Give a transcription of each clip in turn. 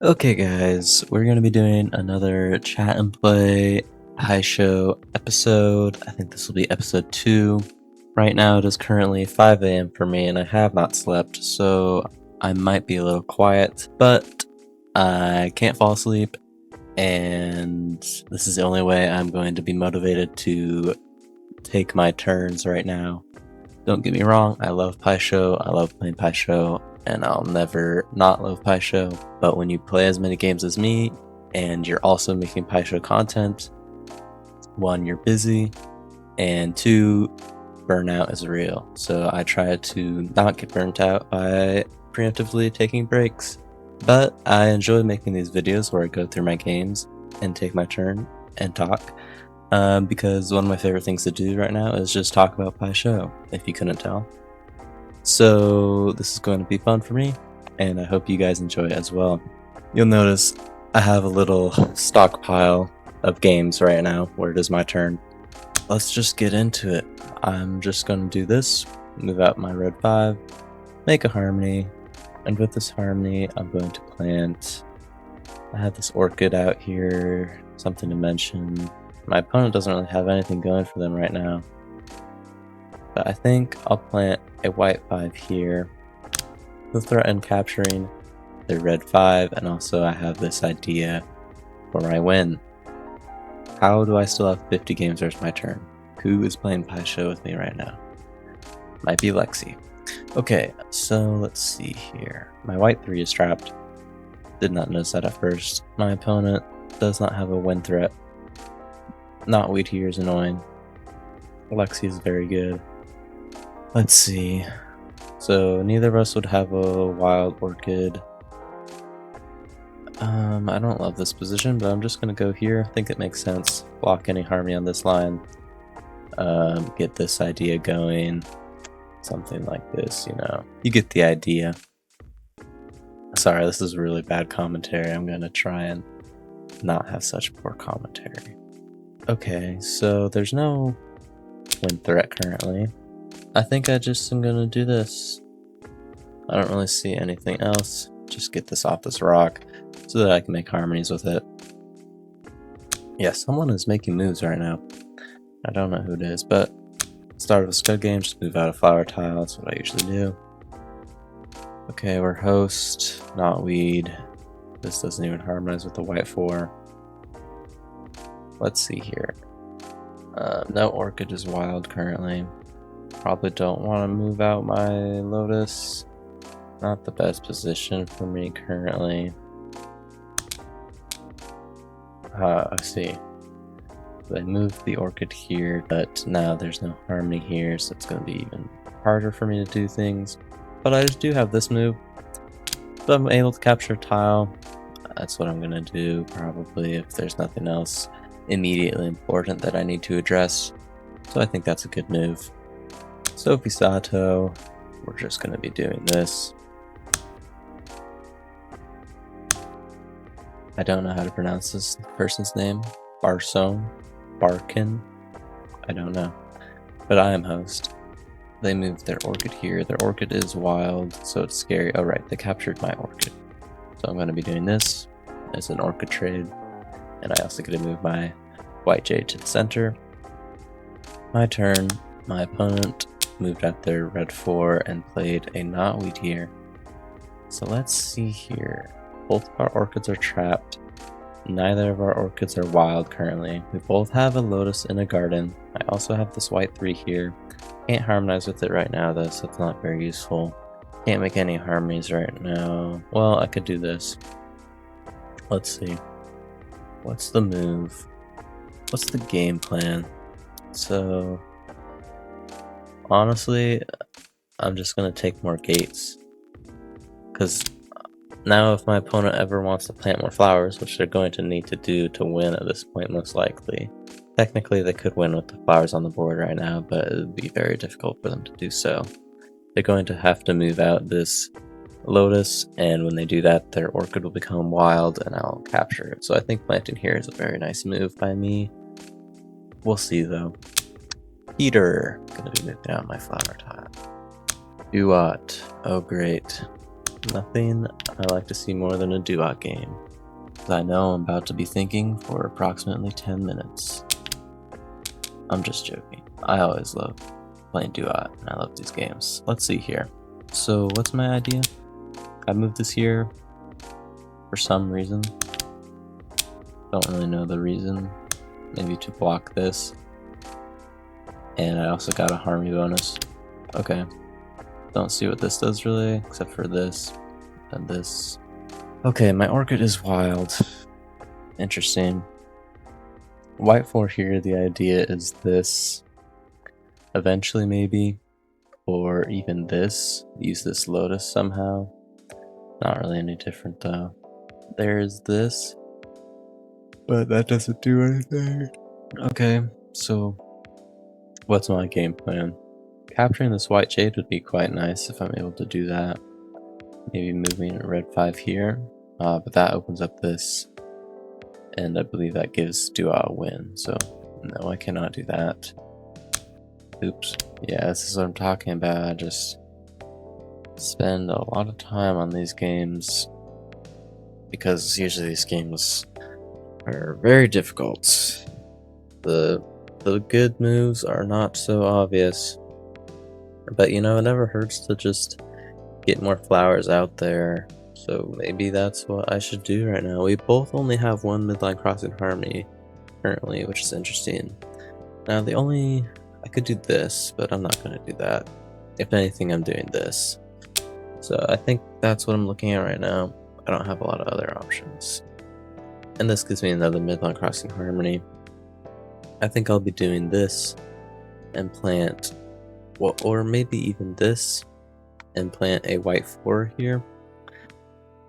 Okay guys, we're going to be doing another chat and play Pai Sho episode. I think this will be episode 2. Right now it is currently 5 a.m. for me and I have not slept, so I might be a little quiet, but I can't fall asleep and this is the only way I'm going to be motivated to take my turns right now. Don't get me wrong, I love Pai Sho, I love playing Pai Sho, and I'll never not love Pai Sho, but when you play as many games as me, and you're also making Pai Sho content, 1, you're busy, and 2, burnout is real. So I try to not get burnt out by preemptively taking breaks, but I enjoy making these videos where I go through my games and take my turn and talk. Because one of my favorite things to do right now is just talk about Pai Sho, if you couldn't tell. So this is going to be fun for me, and I hope you guys enjoy it as well. You'll notice I have a little stockpile of games right now where it is my turn. Let's just get into it. I'm just going to do this, move out my red 5, make a harmony, and with this harmony I'm going to plant. I have this orchid out here, something to mention. My opponent doesn't really have anything going for them right now, but I think I'll plant a white 5 here. They'll threaten capturing the red 5, and also I have this idea where I win. How do I still have 50 games versus my turn? Who is playing Pai Sho with me right now? Might be Lexi. Okay, so let's see here. My white 3 is trapped. Did not notice that at first. My opponent does not have a win threat. Knotweed here is annoying. Lexi is very good. Let's see. So neither of us would have a wild orchid. I don't love this position, but I'm just gonna go here. I think it makes sense. Block any harmony on this line. Get this idea going. Something like this, you know. You get the idea. Sorry, this is really bad commentary. I'm gonna try and not have such poor commentary. Okay, so there's no win threat currently. I think I just am gonna do this. I don't really see anything else. Just get this off this rock so that I can make harmonies with it. Yeah, someone is making moves right now. I don't know who it is, but start of a Skud game, just move out a flower tile. That's what I usually do. Okay, we're host, knotweed. This doesn't even harmonize with the white 4. Let's see here. No orchid is wild currently. Probably don't want to move out my lotus. Not the best position for me currently. I see. I moved the orchid here, but now there's no harmony here, so it's going to be even harder for me to do things. But I just do have this move, so I'm able to capture a tile. That's what I'm going to do, probably, if there's nothing else immediately important that I need to address. So I think that's a good move. Sophie Sato, we're just going to be doing this. I don't know how to pronounce this person's name. Barson? Barkin? I don't know. But I am host. They moved their orchid here. Their orchid is wild, so it's scary. Oh right, they captured my orchid. So I'm going to be doing this as an orchid trade. And I also get to move my white jade to the center. My turn. My opponent moved out their red 4 and played a knotweed here. So let's see here. Both of our orchids are trapped. Neither of our orchids are wild currently. We both have a lotus in a garden. I also have this white 3 here. Can't harmonize with it right now though, so it's not very useful. Can't make any harmonies right now. Well, I could do this. Let's see. What's the move? What's the game plan? So honestly, I'm just gonna take more gates. Because now if my opponent ever wants to plant more flowers, which they're going to need to do to win at this point most likely. Technically they could win with the flowers on the board right now, but it would be very difficult for them to do so. They're going to have to move out this lotus, and when they do that, their orchid will become wild and I'll capture it. So I think planting here is a very nice move by me. We'll see though. Peter, gonna be moving out my flower tile. Duat, oh great. Nothing I like to see more than a duot game. I know I'm about to be thinking for approximately 10 minutes. I'm just joking. I always love playing duot, and I love these games. Let's see here. So what's my idea? I moved this here for some reason. Don't really know the reason. Maybe to block this. And I also got a harmony bonus. Okay. Don't see what this does really, except for this and this. Okay, my orchid is wild. Interesting. White 4 here, the idea is this. Eventually maybe. Or even this. Use this lotus somehow. Not really any different though. There's this. But that doesn't do anything. Okay, so what's my game plan? Capturing this white jade would be quite nice if I'm able to do that. Maybe moving red 5 here. But that opens up this. And I believe that gives Dua a win. So no, I cannot do that. Oops. Yeah, this is what I'm talking about. I just spend a lot of time on these games. Because usually these games are very difficult. The good moves are not so obvious. But you know, it never hurts to just get more flowers out there. So maybe that's what I should do right now. We both only have one midline crossing harmony currently, which is interesting. Now I could do this, but I'm not going to do that. If anything, I'm doing this. So I think that's what I'm looking at right now. I don't have a lot of other options. And this gives me another midline crossing harmony. I think I'll be doing this and plant, well, or maybe even this and plant a white 4 here.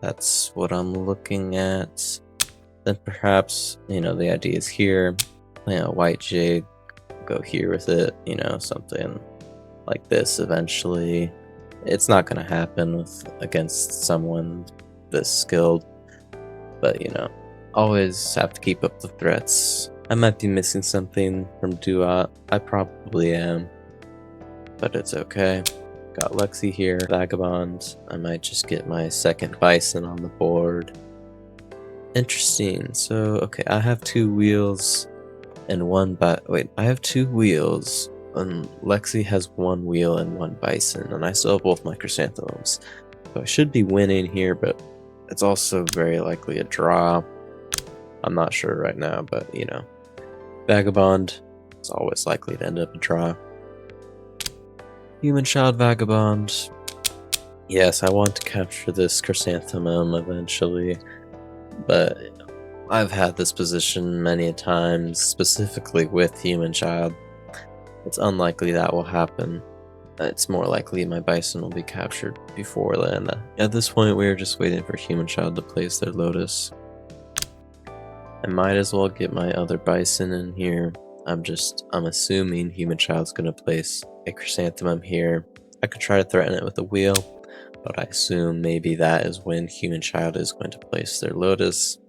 That's what I'm looking at. Then perhaps, you know, the idea is here, plant a white jade, go here with it, you know, something like this eventually. It's not going to happen against someone this skilled, but you know, always have to keep up the threats. I might be missing something from Duat. I probably am, but it's okay. Got Lexi here, Vagabond. I might just get my second bison on the board. Interesting. So, okay, I have 2 wheels and I have 2 wheels, and Lexi has 1 wheel and 1 bison, and I still have both my chrysanthemums. So I should be winning here, but it's also very likely a draw. I'm not sure right now, but you know, Vagabond is always likely to end up a draw. Human Child Vagabond. Yes, I want to capture this chrysanthemum eventually, but I've had this position many a times, specifically with Human Child. It's unlikely that will happen. It's more likely my bison will be captured before then. At this point, we are just waiting for Human Child to place their lotus. I might as well get my other bison in here. I'm assuming Human Child's gonna place a chrysanthemum here. I could try to threaten it with a wheel, but I assume maybe that is when Human Child is going to place their lotus.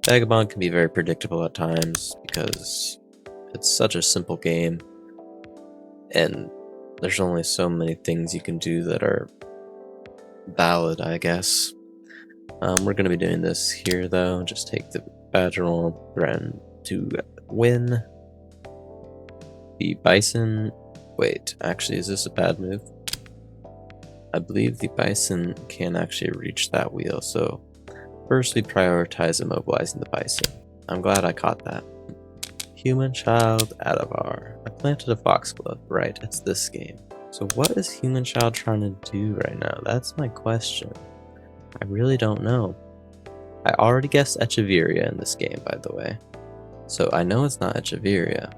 Vagabond can be very predictable at times because it's such a simple game, and there's only so many things you can do that are valid, I guess. We're gonna be doing this here though. Just take the Badgerol, threaten to win. The bison. Wait, actually, is this a bad move? I believe the bison can actually reach that wheel, so first we prioritize immobilizing the bison. I'm glad I caught that. Human Child, Adevăr. I planted a foxglove, right? It's this game. So what is Human Child trying to do right now? That's my question. I really don't know. I already guessed Echeveria in this game, by the way. So I know it's not Echeveria.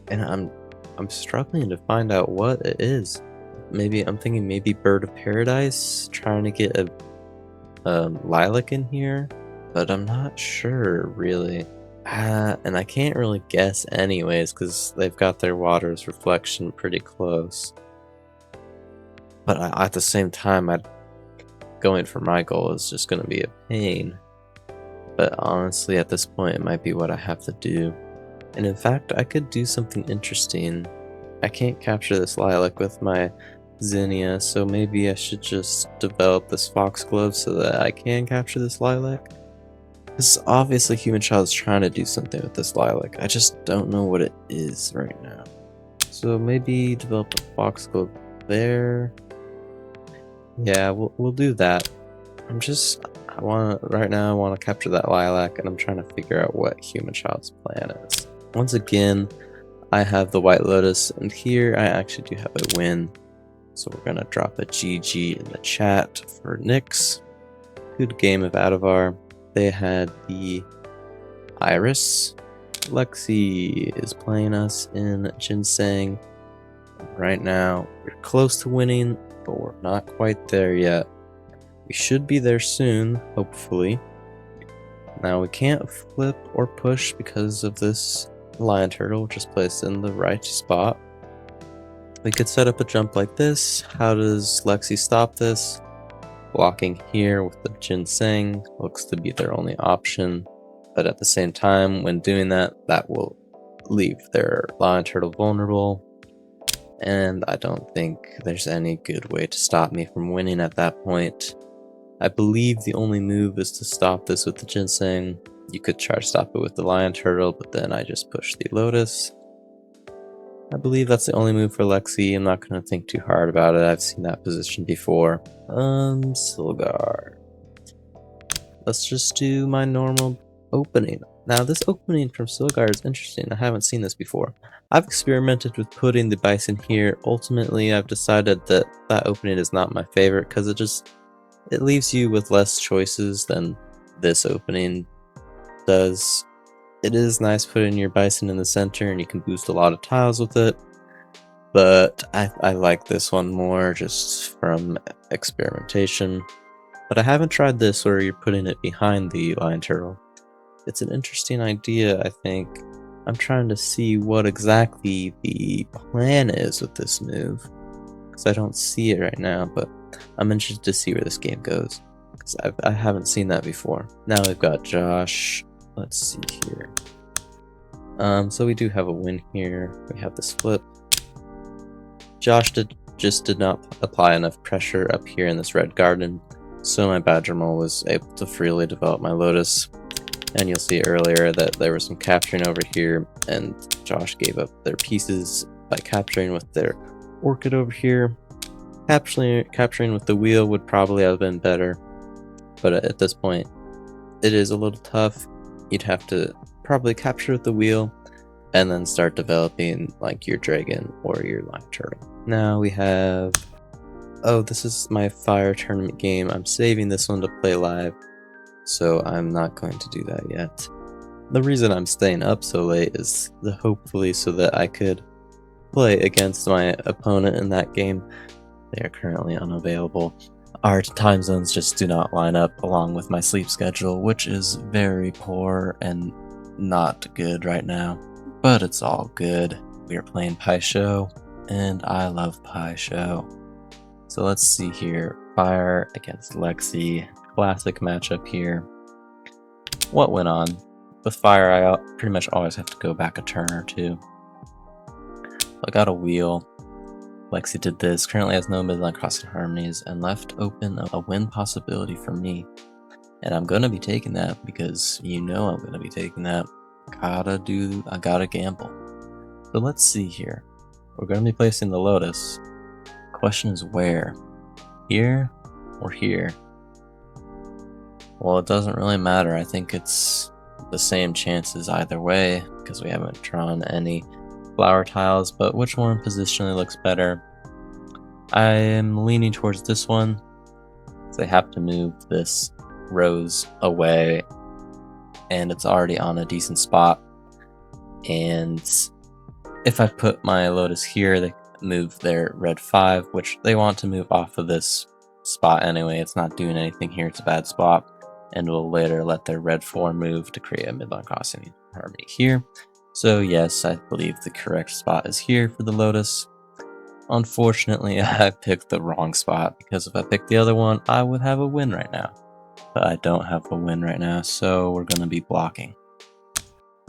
And I'm struggling to find out what it is. I'm thinking maybe Bird of Paradise, trying to get a lilac in here, but I'm not sure really. And I can't really guess anyways, because they've got their water's reflection pretty close. But at the same time, going for my goal is just going to be a pain. But honestly, at this point, it might be what I have to do. And in fact, I could do something interesting. I can't capture this lilac with my zinnia, so maybe I should just develop this foxglove so that I can capture this lilac. Because obviously Human Child's trying to do something with this lilac. I just don't know what it is right now. So maybe develop a foxglove there. Yeah, we'll do that. Right now I want to capture that lilac, and I'm trying to figure out what Human Child's plan is. Once again, I have the White Lotus, and here I actually do have a win. So we're gonna drop a GG in the chat for Nyx. Good game of Adevăr. They had the Iris. Lexi is playing us in Ginseng. Right now, we're close to winning, but we're not quite there yet. We should be there soon, hopefully. Now we can't flip or push because of this lion turtle, which is placed in the right spot. We could set up a jump like this. How does Lexi stop this? Blocking here with the Ginseng looks to be their only option, but at the same time, when doing that, that will leave their lion turtle vulnerable, and I don't think there's any good way to stop me from winning at that point. I believe the only move is to stop this with the Ginseng. You could try to stop it with the lion turtle, but then I just push the lotus. I believe that's the only move for Lexi. I'm not going to think too hard about it. I've seen that position before. Silgar. Let's just do my normal opening. Now, this opening from Silgar is interesting. I haven't seen this before. I've experimented with putting the bison here. Ultimately, I've decided that that opening is not my favorite because it leaves you with less choices than this opening does. It is nice putting your bison in the center and you can boost a lot of tiles with it, but I like this one more just from experimentation. But I haven't tried this where you're putting it behind the lion turtle. It's an interesting idea, I think. I'm trying to see what exactly the plan is with this move, because I don't see it right now, but I'm interested to see where this game goes, because I haven't seen that before. Now we've got Josh. Let's see here. So we do have a win here. We have this flip. Josh just did not apply enough pressure up here in this red garden, so my Badger Mole was able to freely develop my Lotus. And you'll see earlier that there was some capturing over here, and Josh gave up their pieces by capturing with their Orchid over here. Capturing with the wheel would probably have been better, but at this point, it is a little tough. You'd have to probably capture with the wheel and then start developing like your dragon or your lion turtle. Now we have, oh, this is my fire tournament game. I'm saving this one to play live, so I'm not going to do that yet. The reason I'm staying up so late is hopefully so that I could play against my opponent in that game. They are currently unavailable. Our time zones just do not line up along with my sleep schedule, which is very poor and not good right now. But it's all good. We are playing Pai Sho, and I love Pai Sho. So let's see here. Fire against Lexi. Classic matchup here. What went on? With Fire, I pretty much always have to go back a turn or two. I got a wheel. Lexi did this, currently has no midline crossing harmonies, and left open a win possibility for me. And I'm gonna be taking that because you know I'm gonna be taking that. I gotta gamble. So let's see here. We're gonna be placing the Lotus. Question is where? Here or here? Well, it doesn't really matter. I think it's the same chances either way because we haven't drawn any flower tiles, but which one positionally looks better? I am leaning towards this one, so I have to move this rose away, and it's already on a decent spot. And if I put my Lotus here, they move their red 5, which they want to move off of this spot anyway. It's not doing anything here, it's a bad spot, and will later let their red 4 move to create a midline crossing harmony here. So yes, I believe the correct spot is here for the Lotus. Unfortunately, I picked the wrong spot, because if I picked the other one, I would have a win right now. But I don't have a win right now, so we're going to be blocking.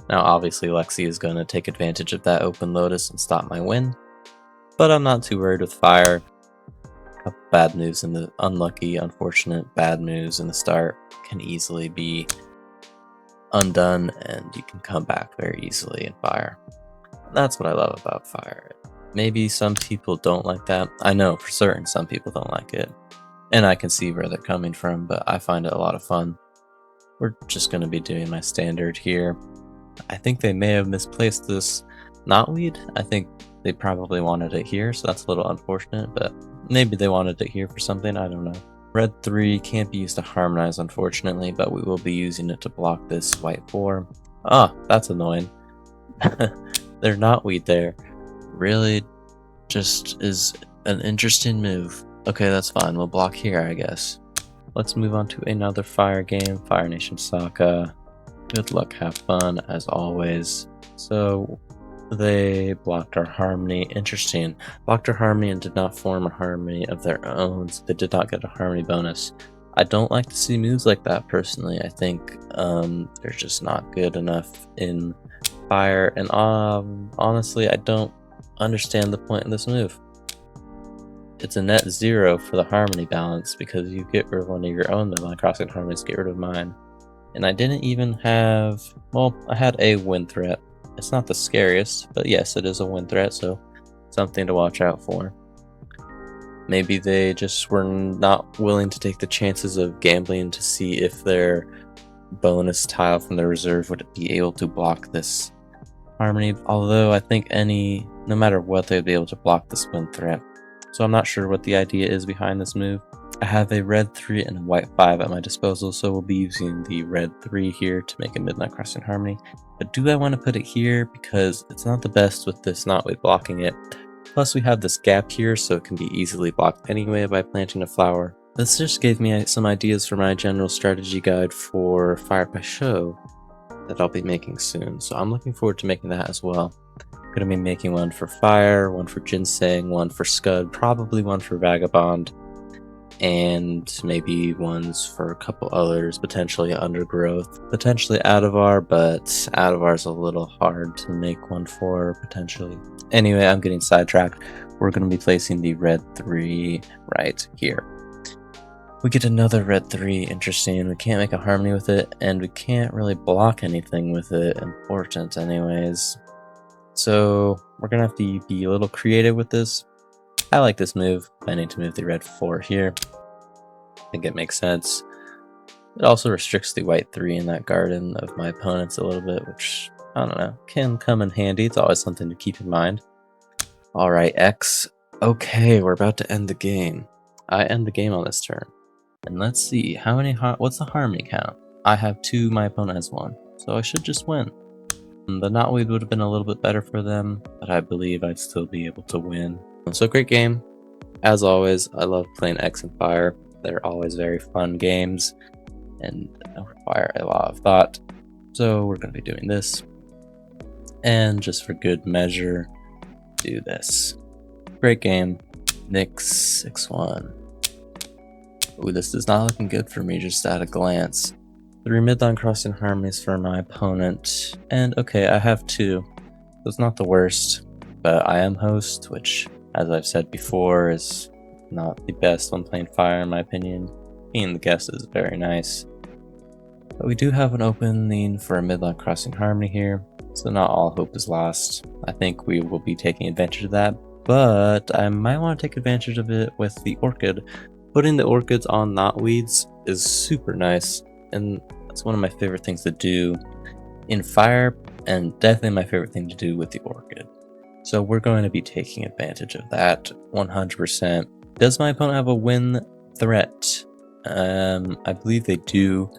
Now obviously Lexi is going to take advantage of that open Lotus and stop my win, but I'm not too worried with Fire. Bad moves in the unlucky, unfortunate bad moves in the start can easily be undone, and you can come back very easily in Fire. That's what I love about Fire. Maybe some people don't like that. I know for certain some people don't like it, and I can see where they're coming from, but I find it a lot of fun. We're just going to be doing my standard here. I think they may have misplaced this knotweed. I think they probably wanted it here, so that's a little unfortunate, but maybe they wanted it here for something, I don't know. Red 3 can't be used to harmonize, unfortunately, but we will be using it to block this white 4. Ah, that's annoying. They're knotweed there. Really just is an interesting move. Okay, that's fine. We'll block here, I guess. Let's move on to another Fire game, Fire Nation Sokka. Good luck, have fun, as always. So, they blocked our harmony. Interesting. Blocked our harmony and did not form a harmony of their own, so they did not get a harmony bonus. I don't like to see moves like that, personally. I think they're just not good enough in Fire, and honestly, I don't understand the point of this move. It's a net 0 for the harmony balance, because you get rid of one of your own midline crossing harmonies, get rid of mine. And I didn't even have, well, I had a win threat. It's not the scariest, but yes, it is a win threat, so something to watch out for. Maybe they just were not willing to take the chances of gambling to see if their bonus tile from their reserve would be able to block this harmony, although I think no matter what, they'd be able to block this win threat. So I'm not sure what the idea is behind this move. I have a red 3 and a white 5 at my disposal, so we'll be using the red 3 here to make a midnight crossing harmony. But do I want to put it here? Because it's not the best with this knotweed blocking it. Plus we have this gap here, so it can be easily blocked anyway by planting a flower. This just gave me some ideas for my general strategy guide for Fire Pai Sho that I'll be making soon, so I'm looking forward to making that as well. I'm going to be making one for Fire, one for Ginseng, one for Skud, probably one for Vagabond, and maybe ones for a couple others, potentially Undergrowth, potentially Adevăr, but Adevăr's a little hard to make one for, potentially. Anyway, I'm getting sidetracked. We're going to be placing the red 3 right here. We get another red 3, interesting. We can't make a harmony with it, and we can't really block anything with it, important anyways. So we're going to have to be a little creative with this. I like this move. I need to move the red 4 here. I think it makes sense. It also restricts the white 3 in that garden of my opponents a little bit, which, I don't know, can come in handy. It's always something to keep in mind. Alright, X. Okay, we're about to end the game. I end the game on this turn. And let's see, what's the harmony count? I have 2, my opponent has 1. So I should just win. The knotweed would have been a little bit better for them, but I believe I'd still be able to win. So great game. As always, I love playing X and Fire. They're always very fun games and require a lot of thought. So we're going to be doing this. And just for good measure, do this. Great game. Nix 6-1. Ooh, this is not looking good for me just at a glance. 3 midline crossing harmonies for my opponent. And okay, I have 2. It's not the worst, but I am host, which, as I've said before, is not the best when playing Fire in my opinion. Being the guest is very nice. But we do have an opening for a midline crossing harmony here, so not all hope is lost. I think we will be taking advantage of that, but I might want to take advantage of it with the orchid. Putting the orchids on knotweeds is super nice, and that's one of my favorite things to do in Fire, and definitely my favorite thing to do with the orchid. So we're going to be taking advantage of that 100%. Does my opponent have a win threat? I believe they do,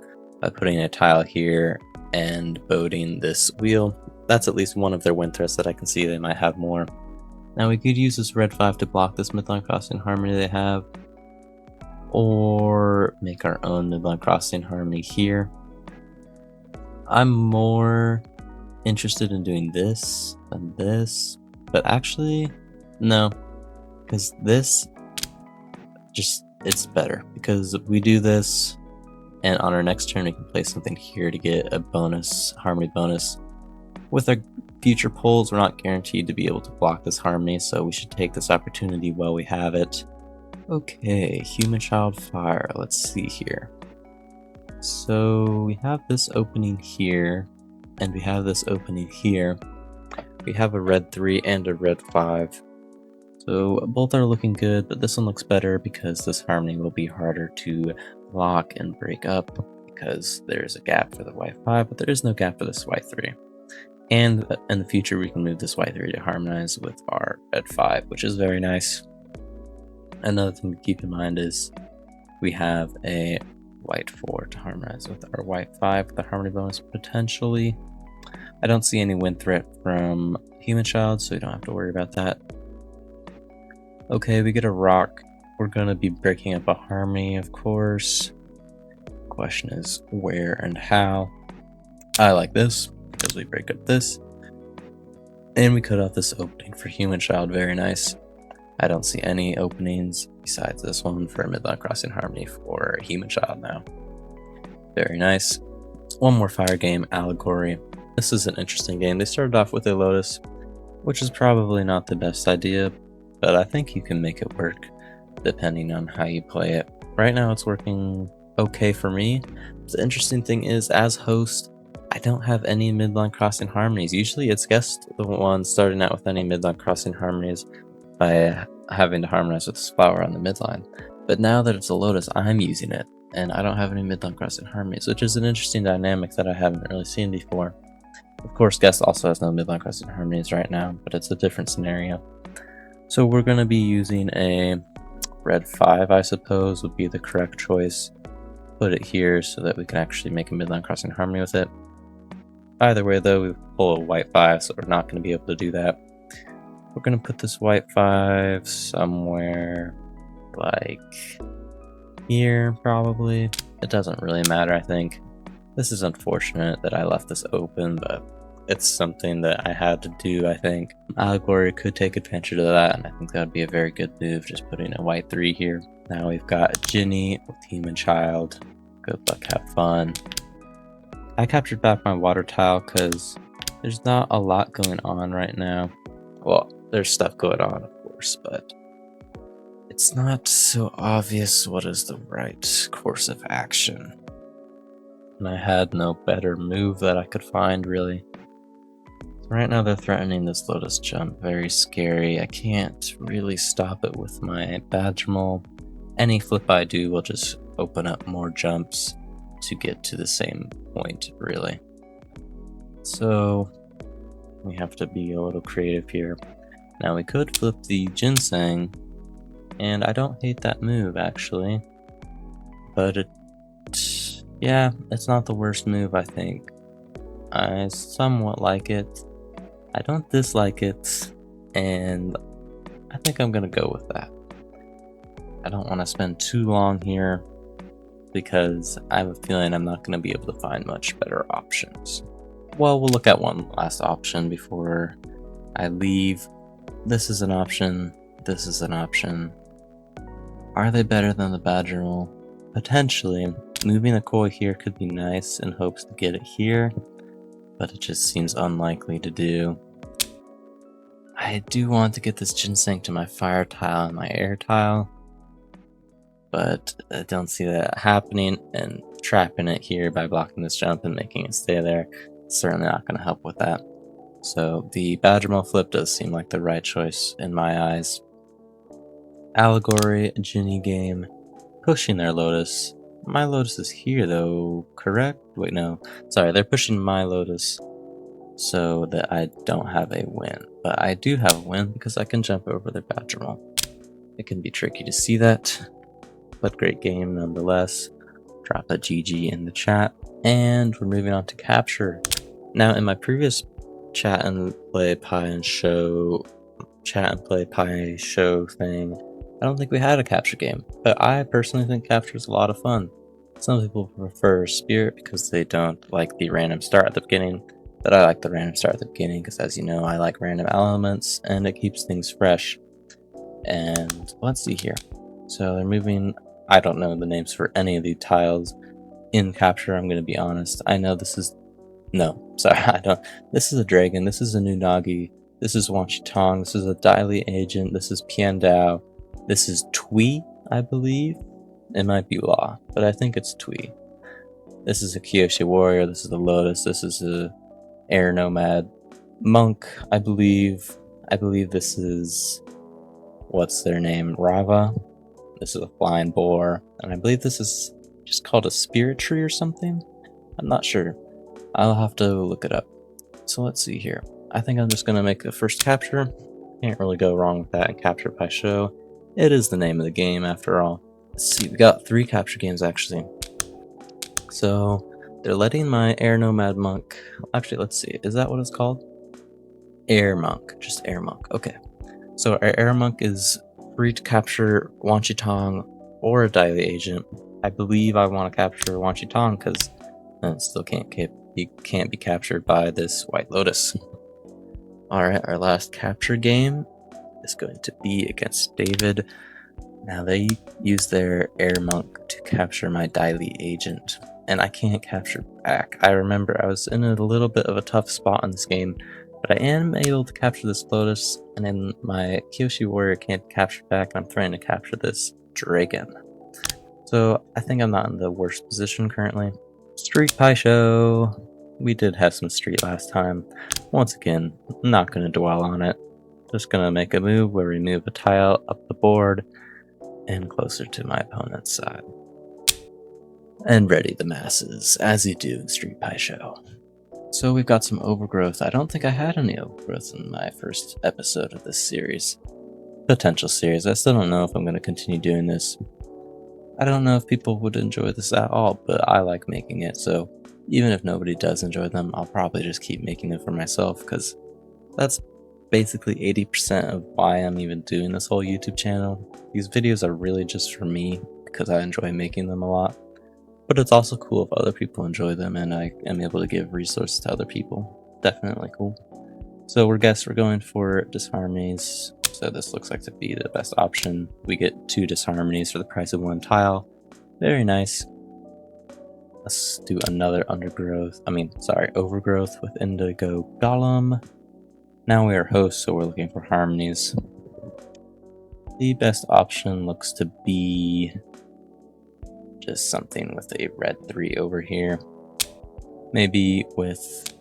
by putting a tile here and boating this wheel. That's at least one of their win threats that I can see. They might have more. Now we could use this red 5 to block this midline crossing harmony they have, or make our own midline crossing harmony here. I'm more interested in doing this than this, but actually, no, because this it's better, because we do this, and on our next turn we can place something here to get a bonus, harmony bonus. With our future pulls, we're not guaranteed to be able to block this harmony, so we should take this opportunity while we have it. Okay, human child fire. Let's see here. So we have this opening here, and we have this opening here. We have a red 3 and a red 5. So both are looking good, but this one looks better because this harmony will be harder to lock and break up because there's a gap for the white 5, but there is no gap for this white 3. And in the future, we can move this white 3 to harmonize with our red 5, which is very nice. Another thing to keep in mind is we have a white 4 to harmonize with our white 5 with the harmony bonus potentially. I don't see any win threat from human child, so we don't have to worry about that. Okay, we get a rock. We're going to be breaking up a harmony, of course. Question is where and how. I like this because we break up this. And we cut off this opening for human child. Very nice. I don't see any openings besides this one for a midline crossing harmony for human child now. Very nice. One more fire game, Allegory. This is an interesting game. They started off with a Lotus, which is probably not the best idea, but I think you can make it work depending on how you play it. Right now it's working okay for me. The interesting thing is, as host, I don't have any midline crossing harmonies. Usually it's guest the one starting out with any midline crossing harmonies by having to harmonize with this flower on the midline. But now that it's a Lotus, I'm using it, and I don't have any midline crossing harmonies, which is an interesting dynamic that I haven't really seen before. Of course, guest also has no midline crossing harmonies right now, but it's a different scenario. So we're going to be using a red 5, I suppose, would be the correct choice. Put it here so that we can actually make a midline crossing harmony with it. Either way, though, we pull a white 5, so we're not going to be able to do that. We're going to put this white 5 somewhere like here, probably. It doesn't really matter, I think. This is unfortunate that I left this open, but it's something that I had to do, I think. Allegory could take advantage of that, and I think that would be a very good move, just putting a white 3 here. Now we've got Gini with human child. Good luck, have fun. I captured back my water tile because there's not a lot going on right now. Well, there's stuff going on, of course, but it's not so obvious what is the right course of action. And I had no better move that I could find, really. Right now they're threatening this Lotus jump. Very scary. I can't really stop it with my Badgermole. Any flip I do will just open up more jumps to get to the same point, really. So we have to be a little creative here. Now we could flip the Ginseng, and I don't hate that move, actually. But yeah, it's not the worst move, I think. I somewhat like it. I don't dislike it, and I think I'm gonna go with that. I don't want to spend too long here because I have a feeling I'm not going to be able to find much better options. Well, we'll look at one last option before I leave. This is an option. This is an option. Are they better than the Badgermole? Potentially. Moving a koi here could be nice in hopes to get it here, but it just seems unlikely to do. I do want to get this Ginseng to my fire tile and my air tile, but I don't see that happening, and trapping it here by blocking this jump and making it stay there is certainly not going to help with that. So the Badgermole flip does seem like the right choice in my eyes. Allegory, Gini game, pushing their Lotus. My Lotus is here though, correct? Wait, no. Sorry, they're pushing my Lotus so that I don't have a win. But I do have a win because I can jump over their Badgermole. It can be tricky to see that, but great game nonetheless. Drop a GG in the chat, and we're moving on to capture. Now, in my previous chat and play Pai Sho thing, I don't think we had a capture game, but I personally think capture is a lot of fun. Some people prefer Spirit because they don't like the random start at the beginning, but I like the random start at the beginning because, as you know, I like random elements and it keeps things fresh. And let's see here. So they're moving. I don't know the names for any of the tiles in capture, I'm going to be honest. I know this is... No, sorry, I don't. This is a dragon. This is a Nunagi. This is Wanchitong. This is a Daily Agent. This is Piandao. This is Tui. I believe. It might be Law, but I think it's Twee. This is a Kyoshi Warrior, this is a Lotus, this is a Air Nomad Monk, I believe. I believe this is, what's their name, Rava. This is a Flying Boar, and I believe this is just called a Spirit Tree or something. I'm not sure. I'll have to look it up. So let's see here. I think I'm just gonna make the first capture. Can't really go wrong with that and capture Pai Sho. It is the name of the game after all. Let's see, we got 3 capture games actually. So they're letting my Air Nomad Monk, actually let's see, is that what it's called? Air Monk, just Air Monk, okay. So our Air Monk is free to capture Wanchi Tong or a Daily Agent. I believe I want to capture Wanchi Tong because it still can't be captured by this White Lotus. Alright, our last capture game is going to be against David. Now they use their Air Monk to capture my Daily Agent, and I can't capture back. I remember I was in a little bit of a tough spot in this game, but I am able to capture this Lotus, and then my Kyoshi Warrior can't capture back, and I'm trying to capture this Dragon. So I think I'm not in the worst position currently. Street Pai Sho. We did have some street last time. Once again, not going to dwell on it. Just going to make a move where we move a tile up the board and closer to my opponent's side. And ready the masses, as you do in Street Pai Sho. So we've got some Overgrowth. I don't think I had any Overgrowth in my first episode of this series. Potential series. I still don't know if I'm going to continue doing this. I don't know if people would enjoy this at all, but I like making it, so even if nobody does enjoy them, I'll probably just keep making them for myself, because that's basically 80% of why I'm even doing this whole YouTube channel. These videos are really just for me, because I enjoy making them a lot. But it's also cool if other people enjoy them and I am able to give resources to other people. Definitely cool. So we're going for Disharmonies. So this looks like to be the best option. We get 2 Disharmonies for the price of 1 tile. Very nice. Let's do another Overgrowth with Indigo Golem. Now we are hosts, so we're looking for harmonies. The best option looks to be just something with a red 3 over here. Maybe with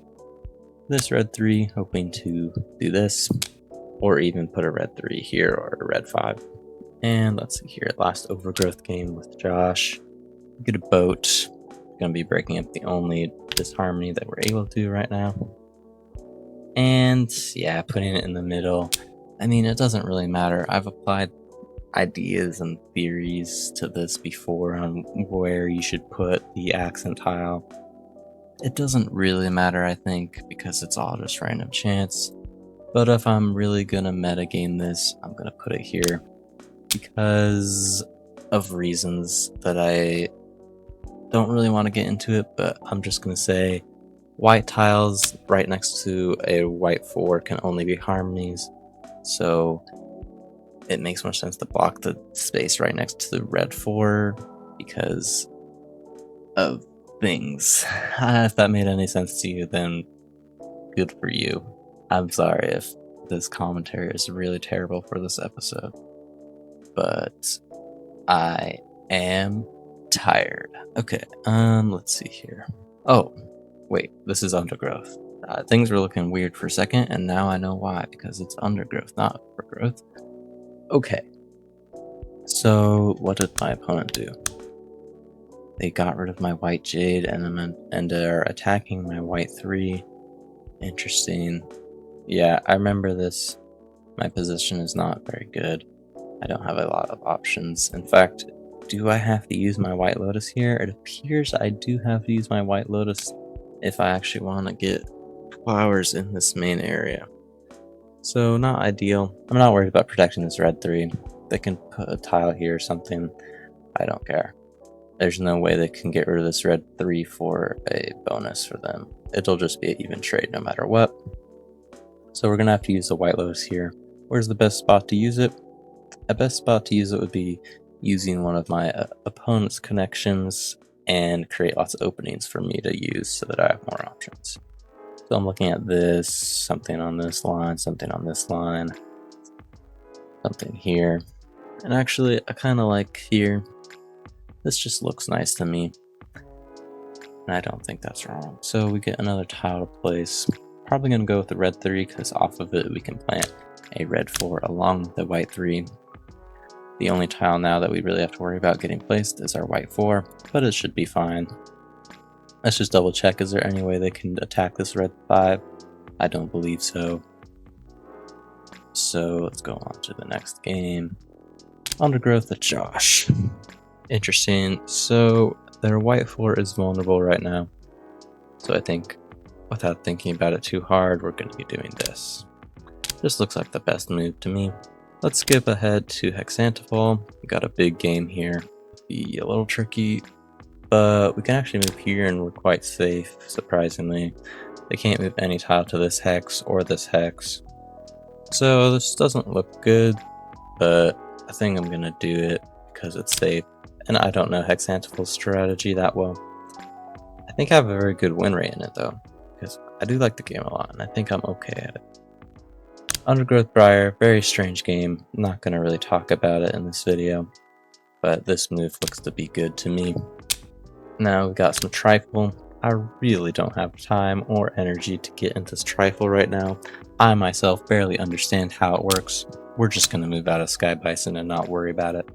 this red 3, hoping to do this. Or even put a red 3 here or a red 5. And let's see here, last Overgrowth game with Josh. Get a boat. Gonna be breaking up the only disharmony that we're able to right now. And yeah, putting it in the middle. I mean, it doesn't really matter. I've applied ideas and theories to this before on where you should put the accent tile. It doesn't really matter, I think, because it's all just random chance. But if I'm really gonna metagame this, I'm gonna put it here because of reasons that I don't really want to get into it, but I'm just gonna say white tiles right next to a white 4 can only be harmonies, so it makes more sense to block the space right next to the red 4 because of things. If that made any sense to you, then good for you. I'm sorry if this commentary is really terrible for this episode, but I am tired. Okay, let's see here. Oh, wait, this is Undergrowth. Things were looking weird for a second, and now I know why, because it's Undergrowth, not Overgrowth. Okay, so what did my opponent do? They got rid of my white Jade, and they're attacking my white 3. Interesting. Yeah, I remember this. My position is not very good. I don't have a lot of options. In fact, do I have to use my White Lotus here? It appears I do have to use my White Lotus if I actually want to get flowers in this main area. So not ideal. I'm not worried about protecting this red 3. They can put a tile here or something. I don't care. There's no way they can get rid of this red 3 for a bonus for them. It'll just be an even trade no matter what. So we're going to have to use the White Lotus here. Where's the best spot to use it? The best spot to use it would be using one of my opponent's connections and create lots of openings for me to use so that I have more options. So I'm looking at this, something on this line, something on this line, something here. And actually, I kind of like here. This just looks nice to me. And I don't think that's wrong. So we get another tile to place. Probably going to go with the red 3 because off of it we can plant a red 4 along with the white 3. The only tile now that we really have to worry about getting placed is our white 4, but it should be fine. Let's just double check, is there any way they can attack this red 5? I don't believe so. So let's go on to the next game. Undergrowth with Josh. Interesting. So their white 4 is vulnerable right now. So I think without thinking about it too hard, we're going to be doing this. This looks like the best move to me. Let's skip ahead to heXentafl. We got a big game here. Be a little tricky, but we can actually move here and we're quite safe, surprisingly. They can't move any tile to this hex or this hex. So this doesn't look good, but I think I'm gonna do it because it's safe. And I don't know heXentafl's strategy that well. I think I have a very good win rate in it though, because I do like the game a lot and I think I'm okay at it. Undergrowth-Briar, very strange game. I'm not gonna really talk about it in this video, but this move looks to be good to me. Now we've got some Trifle. I really don't have time or energy to get into this Trifle right now. I myself barely understand how it works. We're just gonna move out of Sky Bison and not worry about it.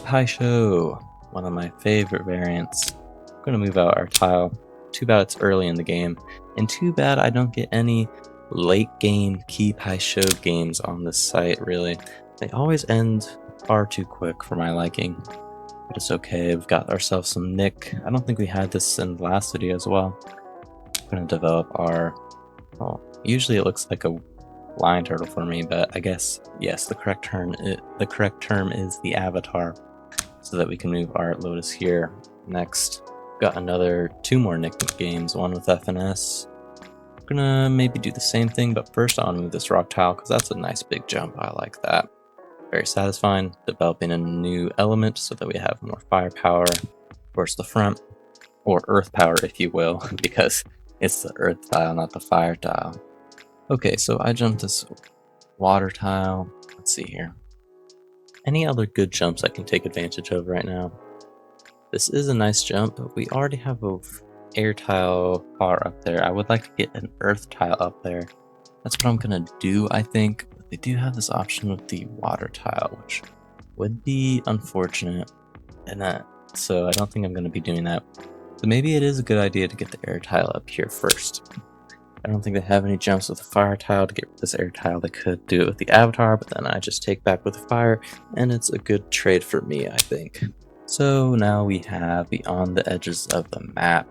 Pai Sho, one of my favorite variants. I'm gonna move out our tile. Too bad it's early in the game, and too bad I don't get any late game Pai Sho games on this site, really. They always end far too quick for my liking. But it's okay, we've got ourselves some Nick. I don't think we had this in the last video as well. I'm gonna develop our, well, usually it looks like a lion turtle for me, but I guess, yes, the correct term is the avatar, so that we can move our Lotus here. Next, got another 2 more Nick games, one with FNS. I'm gonna maybe do the same thing, but first I want to move this rock tile because that's a nice big jump. I like that. Very satisfying. Developing a new element so that we have more firepower towards the front, or earth power if you will, because it's the earth tile, not the fire tile. Okay, so I jumped this water tile. Let's see here. Any other good jumps I can take advantage of right now? This is a nice jump, but we already have a air tile far up there. I would like to get an earth tile up there. That's what I'm gonna do, I think. But they do have this option with the water tile, which would be unfortunate. So I don't think I'm gonna be doing that. So maybe it is a good idea to get the air tile up here first. I don't think they have any jumps with the fire tile to get this air tile. They could do it with the avatar, but then I just take back with the fire, and it's a good trade for me, I think. So now we have Beyond the Edges of the Map.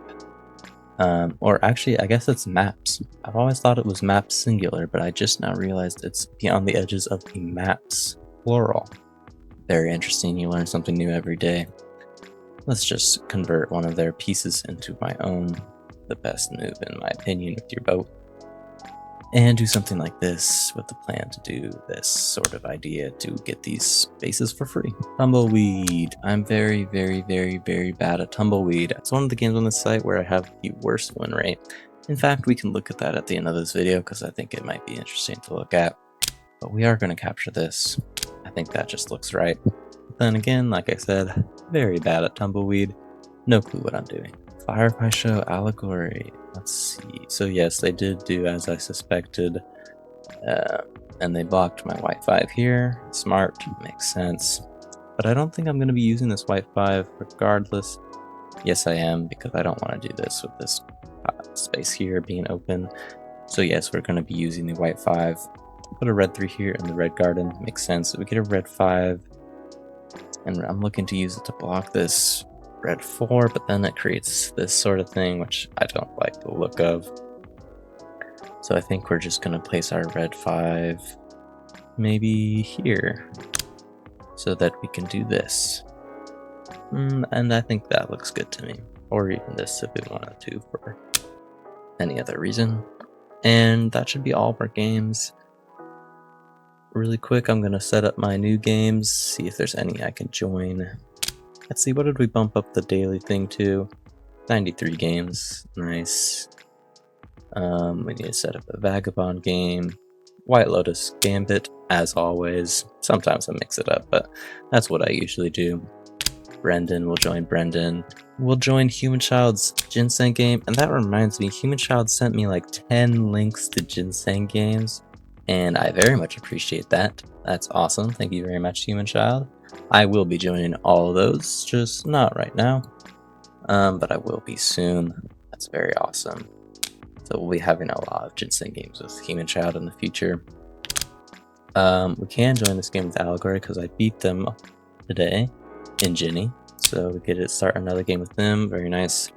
Or actually, I guess it's maps. I've always thought it was maps singular, but I just now realized it's Beyond the Edges of the Maps, plural. Very interesting, you learn something new every day. Let's just convert one of their pieces into my own. The best move, in my opinion, with your boat. And do something like this with the plan to do this sort of idea to get these spaces for free. Tumbleweed. I'm very, very, very, very bad at Tumbleweed. It's one of the games on this site where I have the worst win rate. In fact, we can look at that at the end of this video because I think it might be interesting to look at. But we are going to capture this. I think that just looks right. But then again, like I said, very bad at Tumbleweed. No clue what I'm doing. Pai Sho allegory. Let's see. So yes, they did do as I suspected, and they blocked my white 5 here. Smart, makes sense. But I don't think I'm going to be using this white 5 regardless. Yes, I am, because I don't want to do this with this space here being open. So yes, we're going to be using the white 5. Put a red 3 here in the red garden. Makes sense. We get a red 5, and I'm looking to use it to block this red 4, but then it creates this sort of thing which I don't like the look of. So I think we're just going to place our red 5 maybe here so that we can do this. And I think that looks good to me. Or even this if we wanted to for any other reason. And that should be all of our games. Really quick, I'm going to set up my new games, see if there's any I can join. Let's see, what did we bump up the daily thing to? 93 games. Nice. We need to set up a Vagabond game. White Lotus Gambit, as always. Sometimes I mix it up, but that's what I usually do. Brendan will join Brendan. We'll join Human Child's Ginseng game, and that reminds me, Human Child sent me like 10 links to Ginseng games, and I very much appreciate that. That's awesome. Thank you very much, Human Child. I will be joining all of those, just not right now, but I will be soon. That's very awesome. So we'll be having a lot of Ginseng games with Human Child in the future. We can join this game with Allegory because I beat them today in Gini, so we get to start another game with them. Very nice.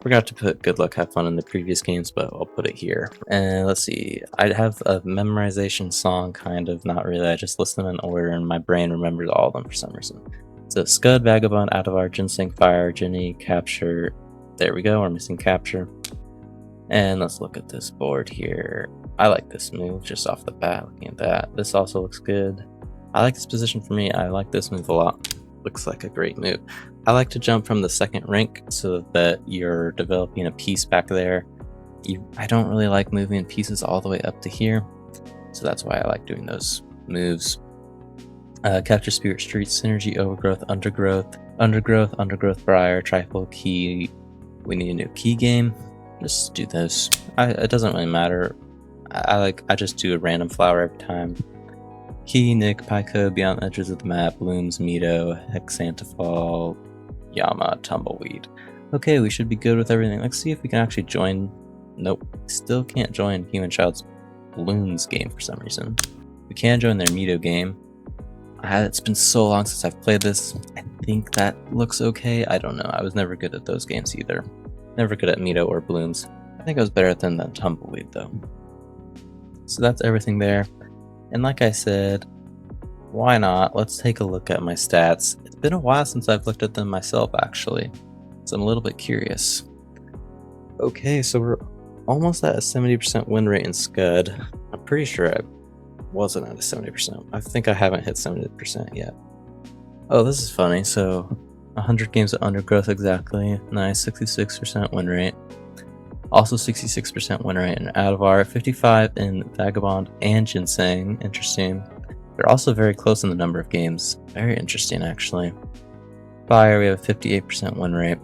Forgot to put good luck, have fun in the previous games, but I'll put it here. And let's see, I have a memorization song, kind of, not really. I just listen in order and my brain remembers all of them for some reason. So Skud, Vagabond, Adevăr, Ginseng, Fire, Gini, Capture. There we go, we're missing Capture. And let's look at this board here. I like this move just off the bat, looking at that. This also looks good. I like this position for me. I like this move a lot. Looks like a great move. I like to jump from the second rank so that you're developing a piece back there. I don't really like moving pieces all the way up to here, so that's why I like doing those moves. Capture Spirit Street, Synergy, Overgrowth, Undergrowth, Undergrowth-Briar, Trifle, Key. We need a new key game. Just do those. It doesn't really matter. I just do a random flower every time. Key, Nick, Pai Sho, Beyond the Edges of the Map, Blooms, Mito, heXentafl, Yama, Tumbleweed. Okay, we should be good with everything. Let's see if we can actually join. Nope, still can't join Human Child's Blooms game for some reason. We can join their Mito game. It's been so long since I've played this. I think that looks okay. I don't know. I was never good at those games either. Never good at Mito or Blooms. I think I was better at them than Tumbleweed though. So that's everything there. And like I said, why not? Let's take a look at my stats. It's been a while since I've looked at them myself, actually, so I'm a little bit curious. Okay, so we're almost at a 70% win rate in Skud. I'm pretty sure I wasn't at a 70%. I think I haven't hit 70% yet. Oh, this is funny. So 100 games at Undergrowth exactly. Nice, 66% win rate. Also 66% win rate in Adevăr, 55 in Vagabond and Ginseng. Interesting. They're also very close in the number of games. Very interesting, actually. Fire, we have a 58% win rate,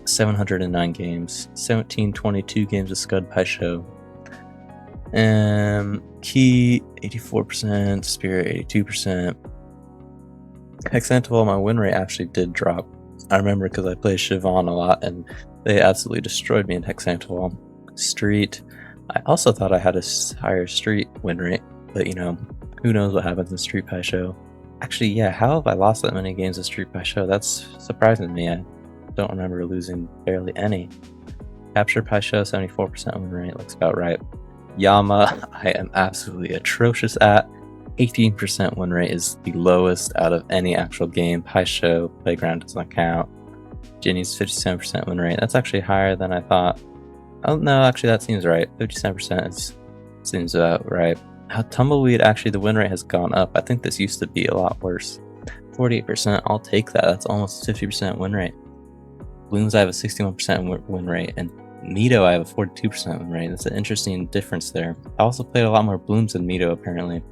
709 games, 1722 games with Skud, Pai Sho. Key, 84%, Spirit, 82%. heXentafl, my win rate actually did drop. I remember because I play Siobhan a lot and they absolutely destroyed me in heXentafl. Street, I also thought I had a higher street win rate, but you know, who knows what happens in Street Pai Sho. Actually, yeah, how have I lost that many games of Street Pai Sho? That's surprising to me. I don't remember losing barely any. Capture Pai Sho, 74% win rate, looks about right. Yama, I am absolutely atrocious at. 18% win rate is the lowest out of any actual game. Pai Sho, Playground doesn't count. Gini's 57% win rate. That's actually higher than I thought. Oh no, actually that seems right. 57% seems about right. Tumbleweed, actually the win rate has gone up. I think this used to be a lot worse. 48%, I'll take that. That's almost 50% win rate. Blooms, I have a 61% win rate, and Mito, I have a 42% win rate. That's an interesting difference there. I also played a lot more Blooms than Mito, apparently.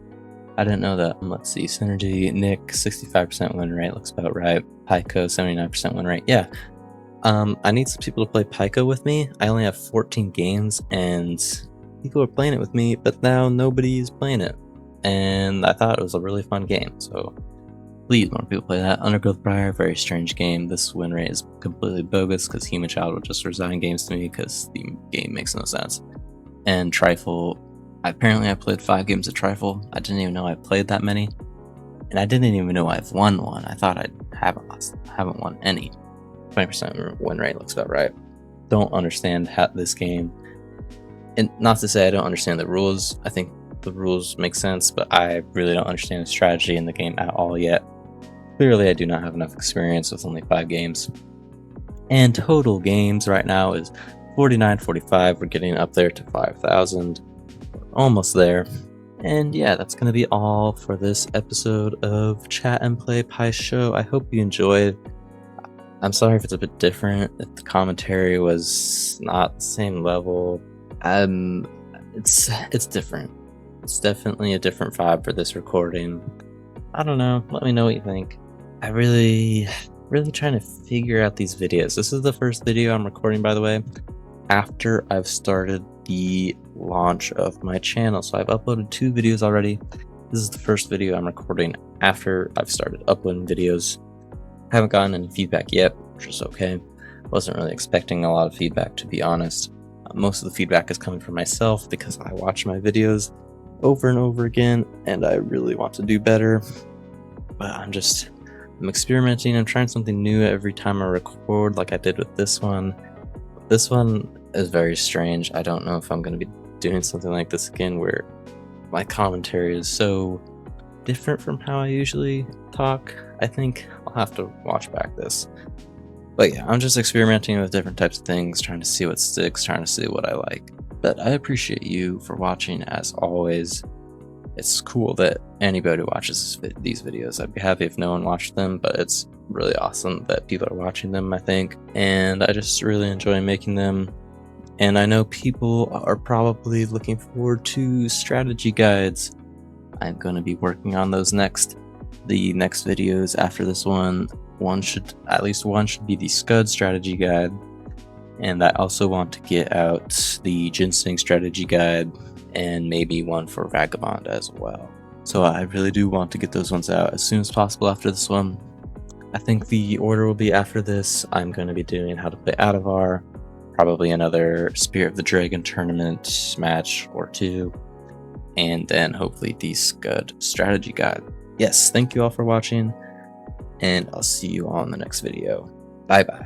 I didn't know that. Let's see, Synergy, Nick, 65% win rate, looks about right. Pai Sho, 79% win rate. Yeah. I need some people to play Pai Sho with me. I only have 14 games, and people are playing it with me, but now nobody's playing it. And I thought it was a really fun game, so please more people play that. Undergrowth-Briar, very strange game. This win rate is completely bogus because Human Child will just resign games to me because the game makes no sense. And Trifle, apparently I played 5 games of Trifle. I didn't even know I played that many. And I didn't even know I've won one. I thought I haven't won any. 20% win rate looks about right. Don't understand this game. And not to say I don't understand the rules. I think the rules make sense, but I really don't understand the strategy in the game at all yet. Clearly, I do not have enough experience with only 5 games. And total games right now is 4945. We're getting up there to 5,000. Almost there. And yeah, that's going to be all for this episode of Chat and Play Pai Sho. I hope you enjoyed. I'm sorry if it's a bit different, if the commentary was not the same level. It's different. It's definitely a different vibe for this recording. I don't know, let me know what you think. I really trying to figure out these videos. This is the first video I'm recording, by the way, after I've started the launch of my channel. So I've uploaded 2 videos already. This is the first video I'm recording after I've started uploading videos. I haven't gotten any feedback yet, which is okay. Wasn't really expecting a lot of feedback, to be honest. Most of the feedback is coming from myself because I watch my videos over and over again and I really want to do better. But I'm experimenting. I'm trying something new every time I record, like I did with this one. This one is very strange. I don't know if I'm going to be doing something like this again where my commentary is so different from how I usually talk. I think I'll have to watch back this. But yeah, I'm just experimenting with different types of things, trying to see what sticks, trying to see what I like. But I appreciate you for watching as always. It's cool that anybody watches these videos. I'd be happy if no one watched them, but it's really awesome that people are watching them, I think. And I just really enjoy making them. And I know people are probably looking forward to strategy guides. I'm going to be working on those next. The next videos after this one, at least one should be the Skud strategy guide. And I also want to get out the Ginseng strategy guide and maybe one for Vagabond as well. So I really do want to get those ones out as soon as possible after this one. I think the order will be after this. I'm going to be doing how to play Adevăr, probably another Spirit of the Dragon tournament match or 2, and then hopefully the Skud strategy guide. Yes, thank you all for watching, and I'll see you all in the next video. Bye bye.